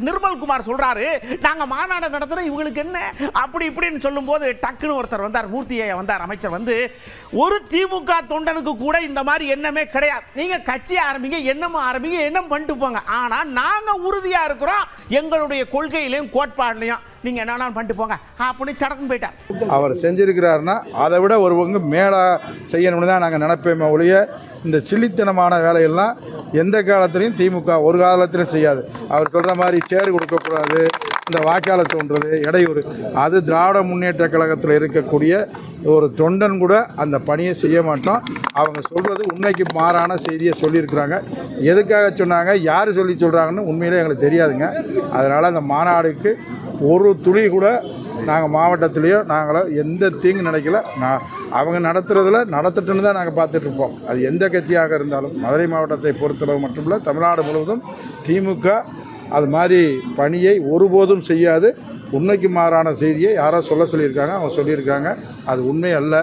நிர்மல்குமார் சொல்றாரு, நாங்க மாநாடு நடத்துறோம், இவங்களுக்கு என்ன அப்படி இப்படின்னு சொல்லும்போது டக்குன்னு ஒருத்தர் வந்தார், மூர்த்தியை வந்தார், அமைச்சர் வந்து, ஒரு திமுக தொண்டனுக்கு கூட இந்த மாதிரி எண்ணமே கிடையாது. நீங்க கட்சி ஆரம்பிங்க, எண்ணமும் ஆரம்பிங்க, எண்ணம் பண்ணிட்டு போங்க. ஆனா நாங்க உறுதியா இருக்கிறோம் எங்களுடைய கொள்கையிலையும் கோட்பாடுலையும். நீங்க என்ன பண்ணிட்டு போங்க அப்படின்னு சடக்குன்னு போயிட்டார். அவர் செஞ்சிருக்கிறாருன்னா அதை விட ஒரு பங்கு மேலே செய்யணும்னு தான் நாங்கள் நினைப்போமே ஒழிய, இந்த சில்லித்தனமான வேலையெல்லாம் எந்த காலத்திலையும் திமுக ஒரு காலத்திலும் செய்யாது. அவர் சொல்கிற மாதிரி சேறு கொடுக்கக்கூடாது, இந்த வாக்காளர் தோன்றது இடையூறு, அது திராவிட முன்னேற்ற கழகத்தில் இருக்கக்கூடிய ஒரு தொண்டன் கூட அந்த பணியை செய்ய மாட்டோம். அவங்க சொல்கிறது உண்மைக்கு மாறான செய்தியை சொல்லியிருக்கிறாங்க. எதுக்காக சொன்னாங்க, யார் சொல்லி சொல்கிறாங்கன்னு உண்மையிலே எங்களுக்கு தெரியாதுங்க. அதனால் அந்த மாநாடுக்கு ஒரு துளி கூட நாங்கள் மாவட்டத்திலேயோ நாங்களோ எந்த தீங்கு நினைக்கல. அவங்க நடத்துறதுல நடத்திட்டுன்னு தான் நாங்கள் பார்த்துட்ருப்போம். அது எந்த கட்சியாக இருந்தாலும். மதுரை மாவட்டத்தை பொறுத்தளவு மட்டுமில்லை, தமிழ்நாடு முழுவதும் திமுக அது மாதிரி பணியை ஒருபோதும் செய்யாது. உண்மைக்கு மாறான செய்தியை யாரோ சொல்லியிருக்காங்க, அவங்க சொல்லியிருக்காங்க. அது உண்மை அல்ல.